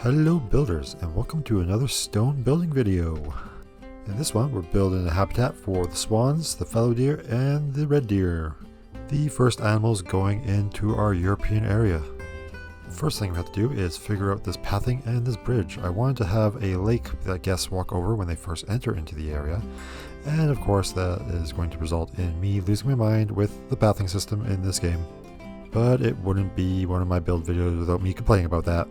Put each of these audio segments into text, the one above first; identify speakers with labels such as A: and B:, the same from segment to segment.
A: Hello builders, and welcome to another stone building video. In this one we're building a habitat for the swans, the fallow deer, and the red deer. The first animals going into our European area. The first thing we have to do is figure out this pathing and this bridge. I wanted to have a lake that guests walk over when they first enter into the area. And of course that is going to result in me losing my mind with the pathing system in this game. But it wouldn't be one of my build videos without me complaining about that.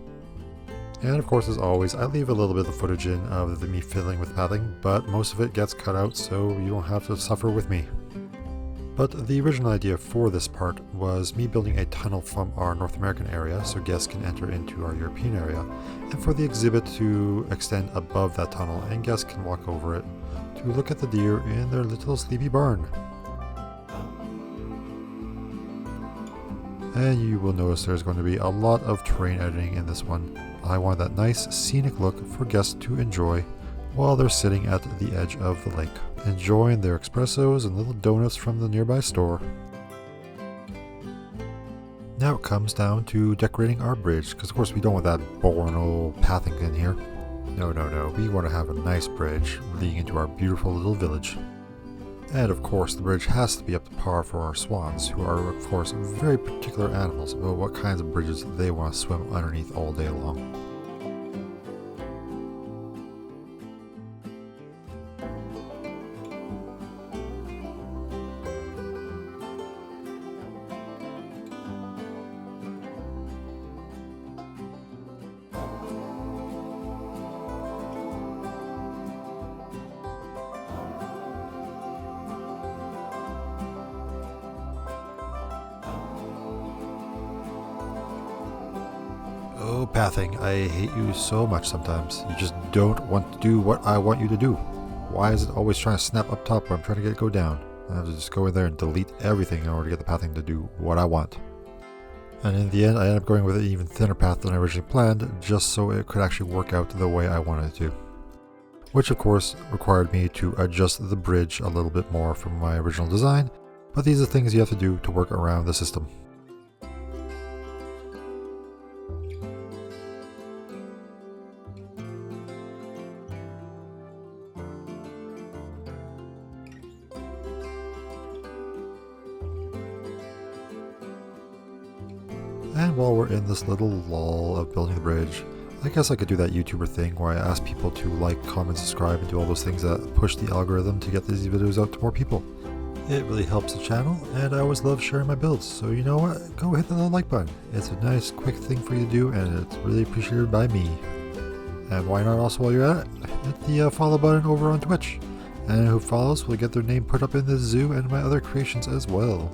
A: And of course, as always, I leave a little bit of footage in of me fiddling with pathing, but most of it gets cut out so you don't have to suffer with me. But the original idea for this part was me building a tunnel from our North American area so guests can enter into our European area, and for the exhibit to extend above that tunnel and guests can walk over it to look at the deer in their little sleepy barn. And you will notice there's going to be a lot of terrain editing in this one. I want that nice scenic look for guests to enjoy while they're sitting at the edge of the lake, enjoying their espressos and little donuts from the nearby store. Now it comes down to decorating our bridge, because of course we don't want that boring old pathing in here. No, we want to have a nice bridge leading into our beautiful little village. And of course the bridge has to be up to par for our swans, who are of course very particular animals about what kinds of bridges they want to swim underneath all day long. Oh, pathing, I hate you so much sometimes. You just don't want to do what I want you to do. Why is it always trying to snap up top when I'm trying to get it to go down? I have to just go in there and delete everything in order to get the pathing to do what I want. And in the end, I ended up going with an even thinner path than I originally planned, just so it could actually work out the way I wanted it to. Which of course required me to adjust the bridge a little bit more from my original design, but these are things you have to do to work around the system. And while we're in this little lull of building the bridge, I guess I could do that YouTuber thing where I ask people to like, comment, subscribe, and do all those things that push the algorithm to get these videos out to more people. It really helps the channel, and I always love sharing my builds, so you know what, go hit the little like button. It's a nice quick thing for you to do, and it's really appreciated by me. And why not also while you're at it, hit the follow button over on Twitch. And who follows will get their name put up in the zoo and my other creations as well.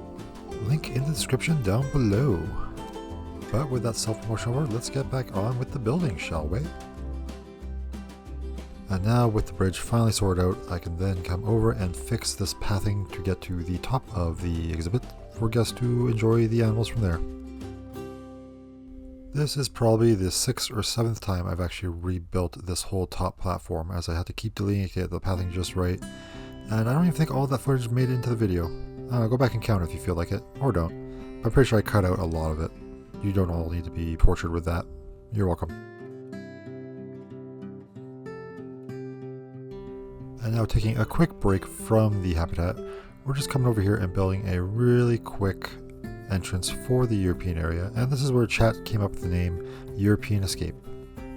A: Link in the description down below. But with that self-promotion over, let's get back on with the building, shall we? And now with the bridge finally sorted out, I can then come over and fix this pathing to get to the top of the exhibit for guests to enjoy the animals from there. This is probably the 6th or 7th time I've actually rebuilt this whole top platform, as I had to keep deleting it to get the pathing just right. And I don't even think all that footage made it into the video. Go back and count if you feel like it, or don't. I'm pretty sure I cut out a lot of it. You don't all need to be tortured with that. You're welcome. And now taking a quick break from the habitat, we're just coming over here and building a really quick entrance for the European area, and this is where chat came up with the name European Escape.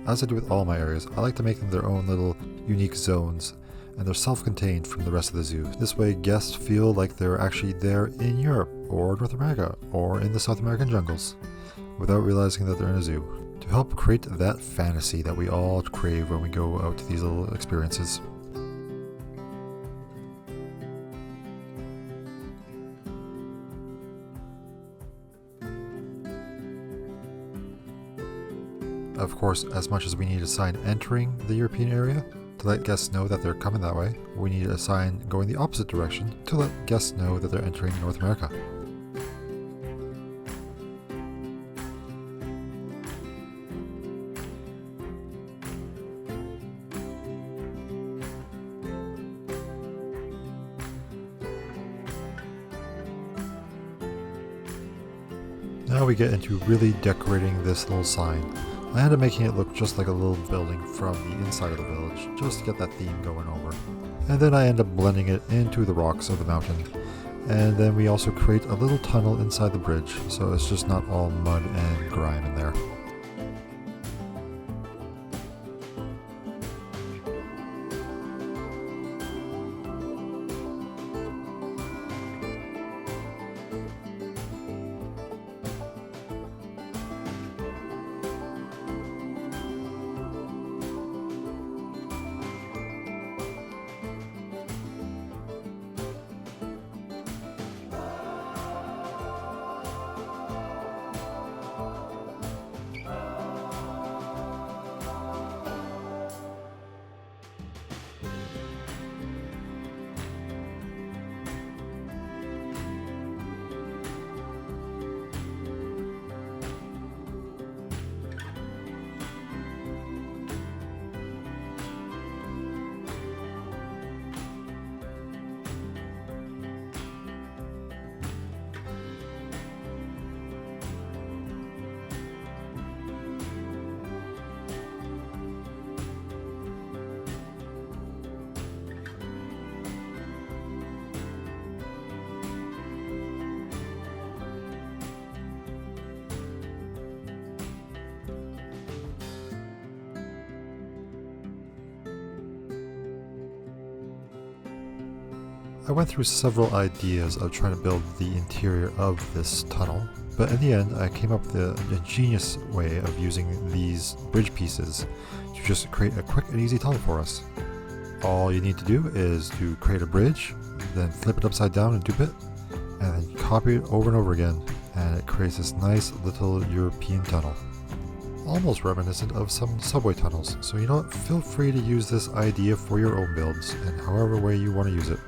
A: As I do with all my areas, I like to make them their own little unique zones, and they're self-contained from the rest of the zoo. This way guests feel like they're actually there in Europe, or North America, or in the South American jungles, without realizing that they're in a zoo, to help create that fantasy that we all crave when we go out to these little experiences. Of course, as much as we need a sign entering the European area to let guests know that they're coming that way, we need a sign going the opposite direction to let guests know that they're entering North America. Now we get into really decorating this little sign. I ended up making it look just like a little building from the inside of the village, just to get that theme going over. And then I end up blending it into the rocks of the mountain. And then we also create a little tunnel inside the bridge, so it's just not all mud and grime in there. I went through several ideas of trying to build the interior of this tunnel, but in the end I came up with an ingenious way of using these bridge pieces to just create a quick and easy tunnel for us. All you need to do is to create a bridge, then flip it upside down and dupe it, and then copy it over and over again, and it creates this nice little European tunnel. Almost reminiscent of some subway tunnels, so you know what, feel free to use this idea for your own builds, and however way you want to use it.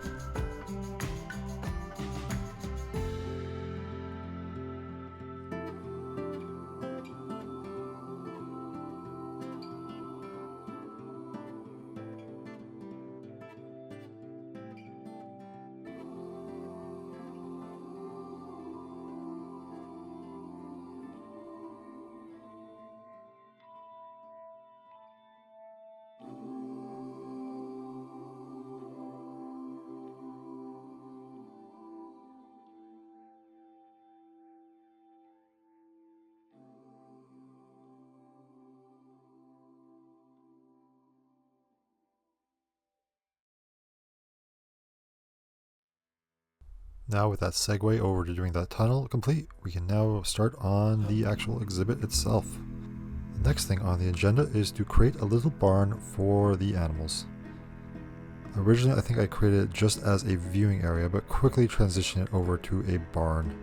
A: Now with that segue over to doing that tunnel complete, we can now start on the actual exhibit itself. The next thing on the agenda is to create a little barn for the animals. Originally I think I created it just as a viewing area, but quickly transitioned it over to a barn.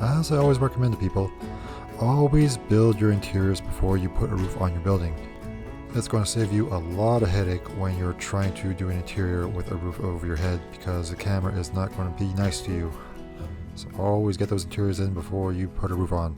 A: As I always recommend to people, always build your interiors before you put a roof on your building. It's going to save you a lot of headache when you're trying to do an interior with a roof over your head, because the camera is not going to be nice to you. So always get those interiors in before you put a roof on.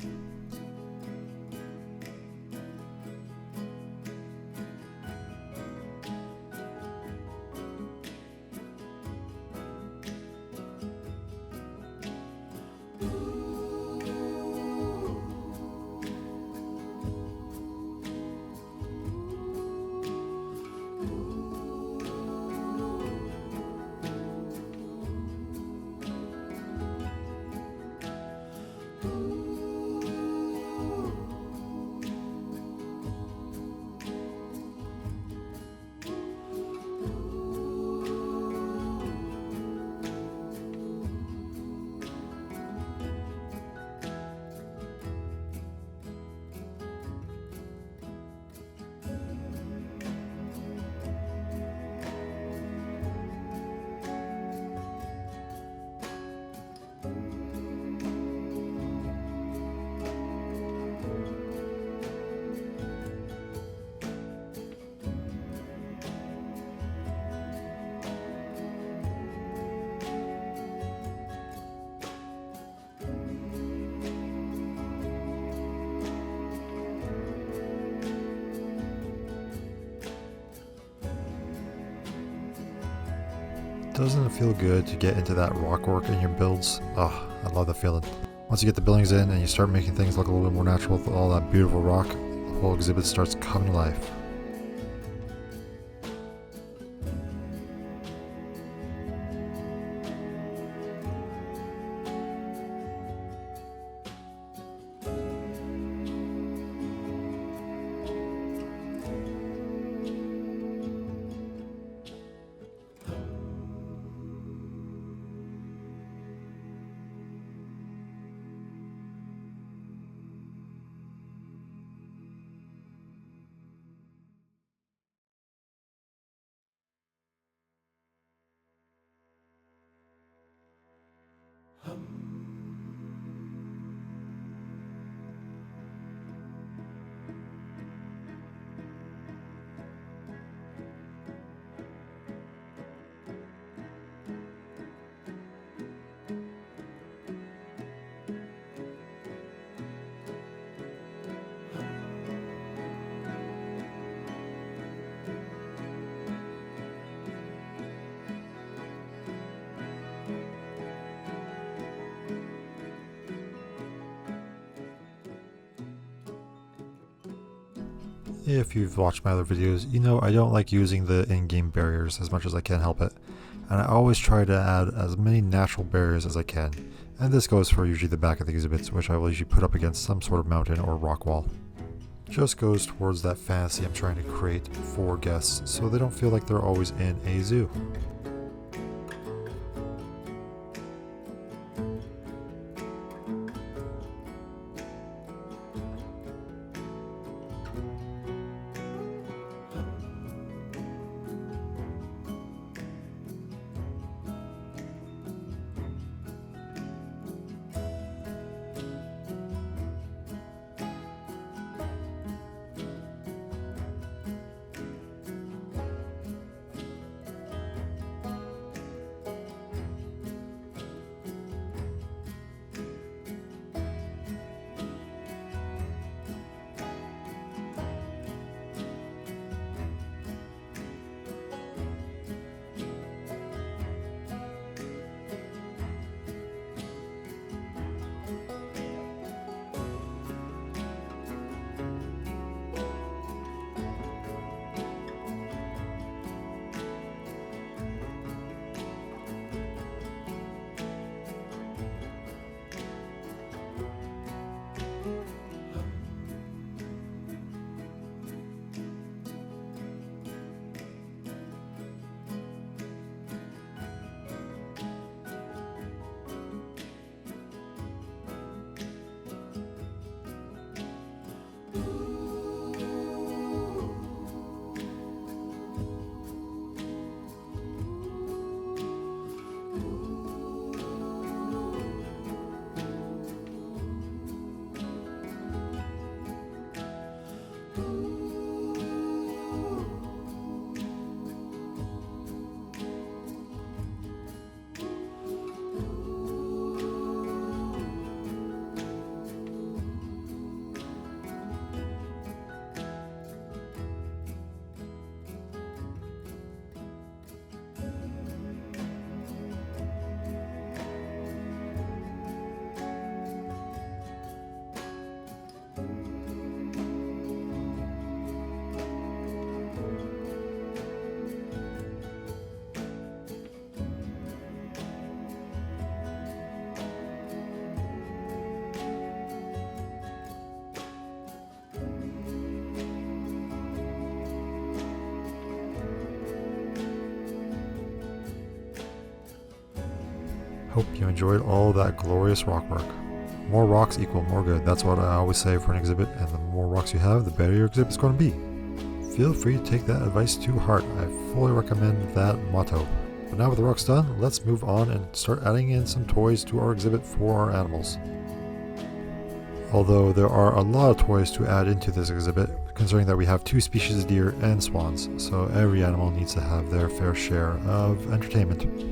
A: Doesn't it feel good to get into that rock work in your builds? Ah, I love that feeling. Once you get the buildings in and you start making things look a little bit more natural with all that beautiful rock, the whole exhibit starts coming to life. If you've watched my other videos, you know I don't like using the in-game barriers as much as I can help it, and I always try to add as many natural barriers as I can, and this goes for usually the back of the exhibits, which I will usually put up against some sort of mountain or rock wall. Just goes towards that fantasy I'm trying to create for guests, so they don't feel like they're always in a zoo. Hope you enjoyed all that glorious rock work. More rocks equal more good. That's what I always say for an exhibit, and the more rocks you have, the better your exhibit's going to be. Feel free to take that advice to heart. I fully recommend that motto. But now with the rocks done, let's move on and start adding in some toys to our exhibit for our animals. Although there are a lot of toys to add into this exhibit, considering that we have 2 species of deer and swans, so every animal needs to have their fair share of entertainment.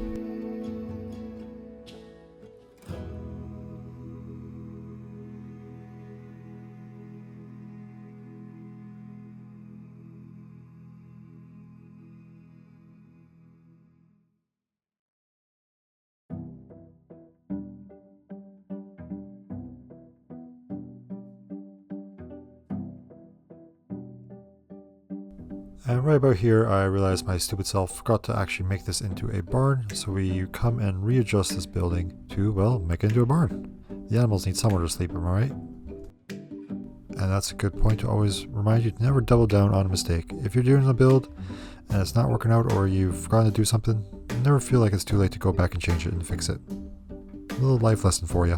A: And right about here, I realized my stupid self forgot to actually make this into a barn, so we come and readjust this building to, well, make it into a barn. The animals need somewhere to sleep, am I right? And that's a good point to always remind you to never double down on a mistake. If you're doing a build and it's not working out, or you've forgotten to do something, never feel like it's too late to go back and change it and fix it. A little life lesson for you.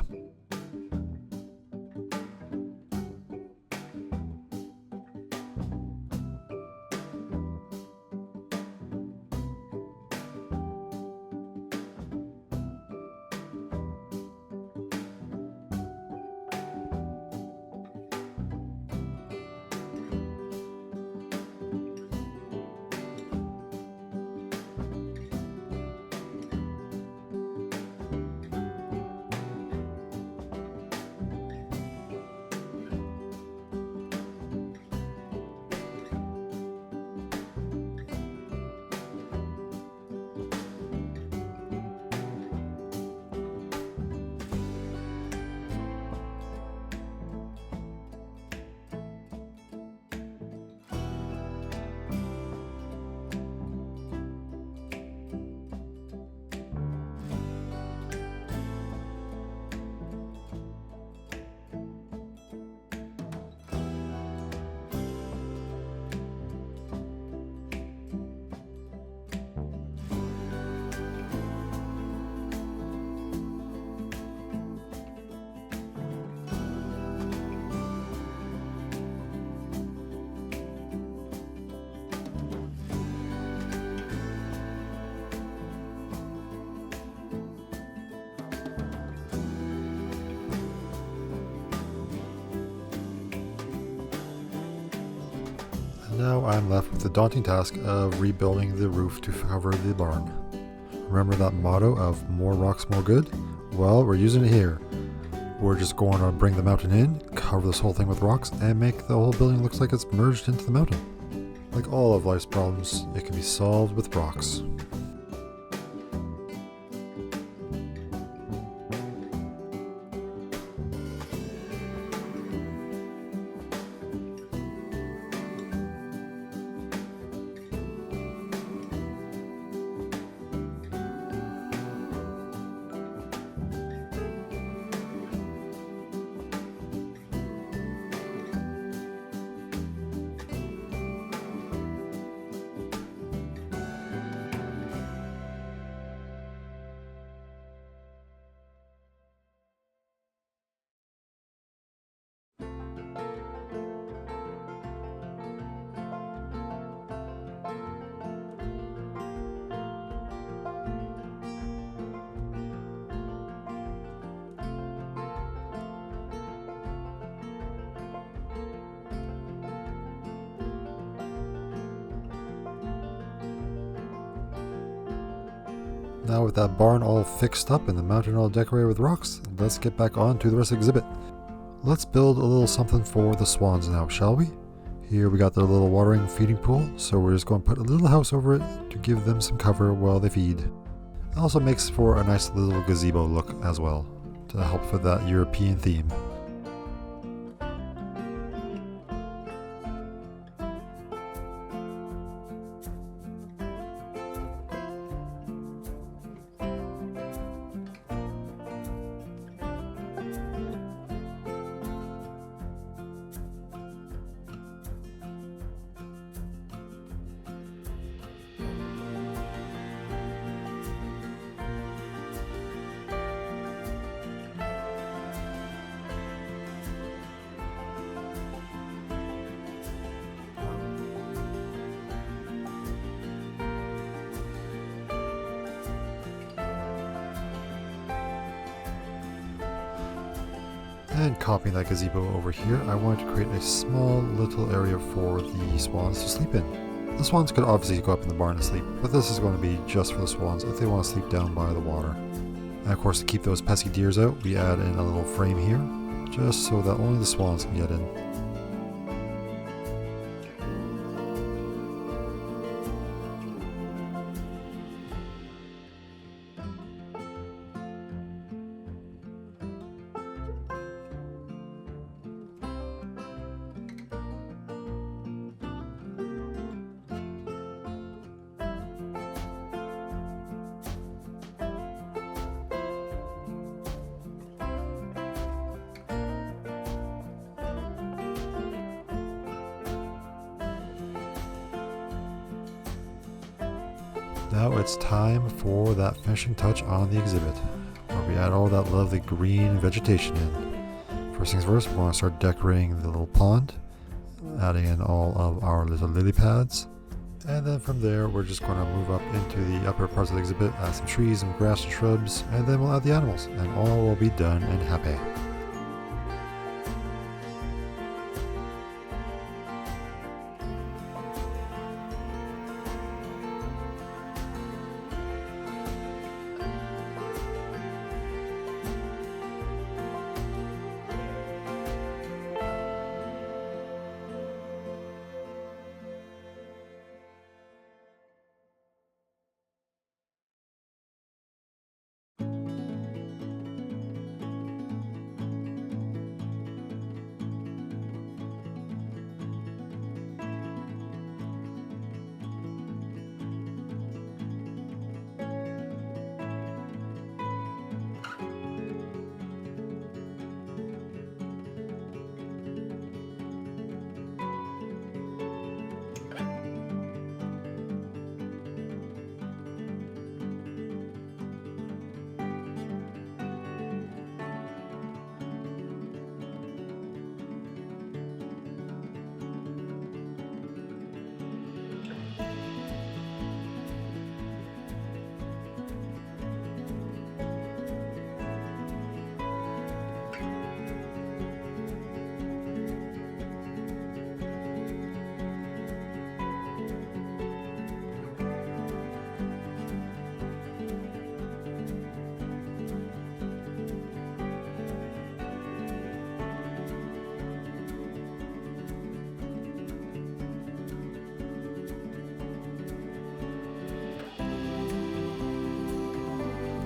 A: Now I'm left with the daunting task of rebuilding the roof to cover the barn. Remember that motto of more rocks, more good? Well, we're using it here. We're just going to bring the mountain in, cover this whole thing with rocks, and make the whole building look like it's merged into the mountain. Like all of life's problems, it can be solved with rocks. Now with that barn all fixed up and the mountain all decorated with rocks, let's get back on to the rest of the exhibit. Let's build a little something for the swans now, shall we? Here we got their little watering feeding pool, so we're just going to put a little house over it to give them some cover while they feed. It also makes for a nice little gazebo look as well, to help with that European theme. And copying that gazebo over here, I wanted to create a small little area for the swans to sleep in. The swans could obviously go up in the barn and sleep, but this is going to be just for the swans if they want to sleep down by the water. And of course, to keep those pesky deers out, we add in a little frame here, just so that only the swans can get in. Now it's time for that finishing touch on the exhibit, where we add all that lovely green vegetation in. First things first, we want to start decorating the little pond, adding in all of our little lily pads, and then from there we're just going to move up into the upper parts of the exhibit, add some trees and grass and shrubs, and then we'll add the animals, and all will be done and happy.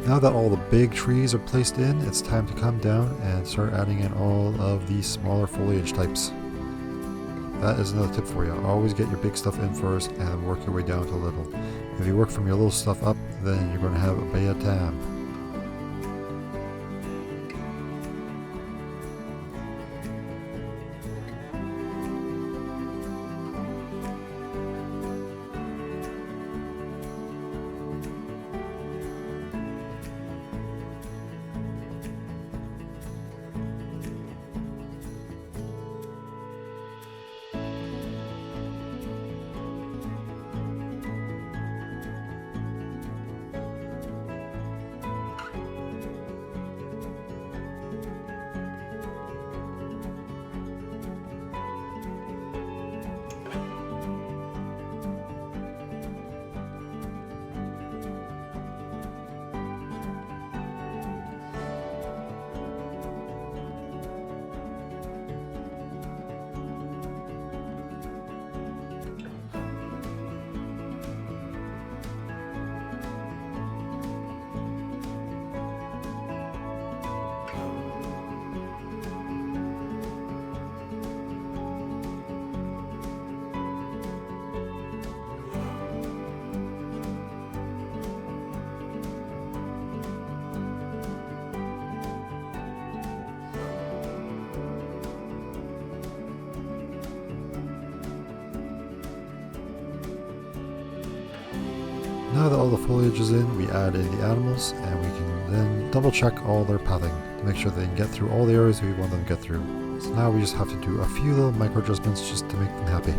A: Now that all the big trees are placed in, it's time to come down and start adding in all of the smaller foliage types. That is another tip for you. Always get your big stuff in first and work your way down to little. If you work from your little stuff up, then you're going to have a bad time. Now that all the foliage is in, we add in the animals, and we can then double check all their pathing to make sure they can get through all the areas we want them to get through. So now we just have to do a few little micro adjustments just to make them happy.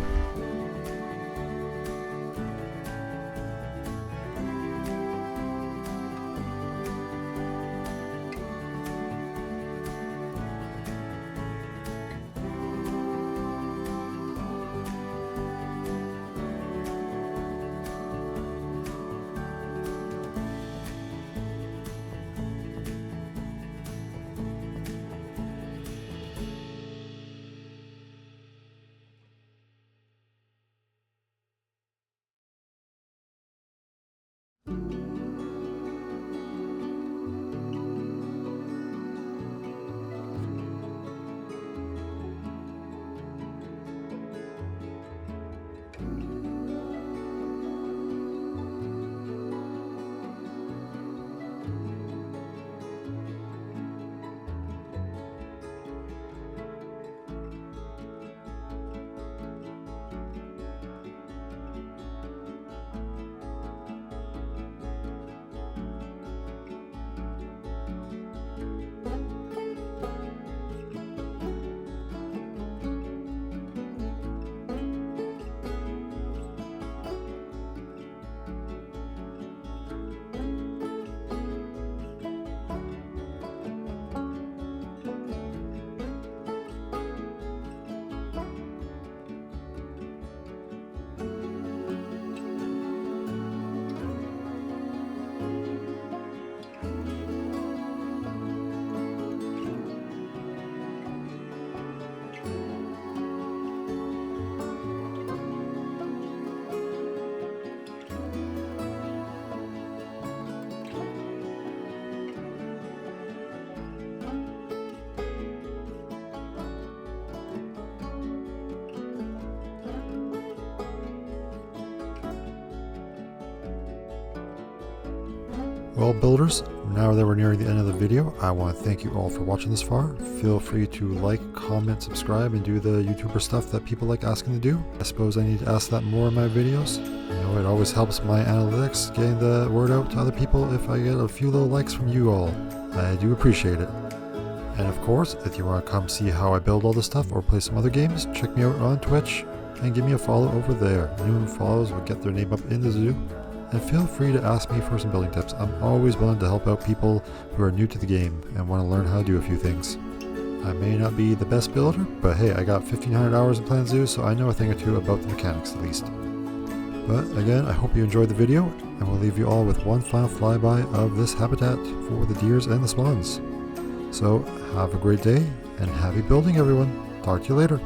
A: Well, builders, now that we're nearing the end of the video, I want to thank you all for watching this far. Feel free to like, comment, subscribe, and do the YouTuber stuff that people like asking to do. I suppose I need to ask that more in my videos. You know, it always helps my analytics getting the word out to other people if I get a few little likes from you all. I do appreciate it. And of course, if you want to come see how I build all this stuff or play some other games, check me out on Twitch and give me a follow over there. New follows will get their name up in the zoo. And feel free to ask me for some building tips. I'm always willing to help out people who are new to the game and want to learn how to do a few things. I may not be the best builder, but hey, I got 1,500 hours in Planet Zoo, so I know a thing or two about the mechanics at least. But again, I hope you enjoyed the video, and we'll leave you all with one final flyby of this habitat for the deers and the swans. So, have a great day, and happy building everyone. Talk to you later.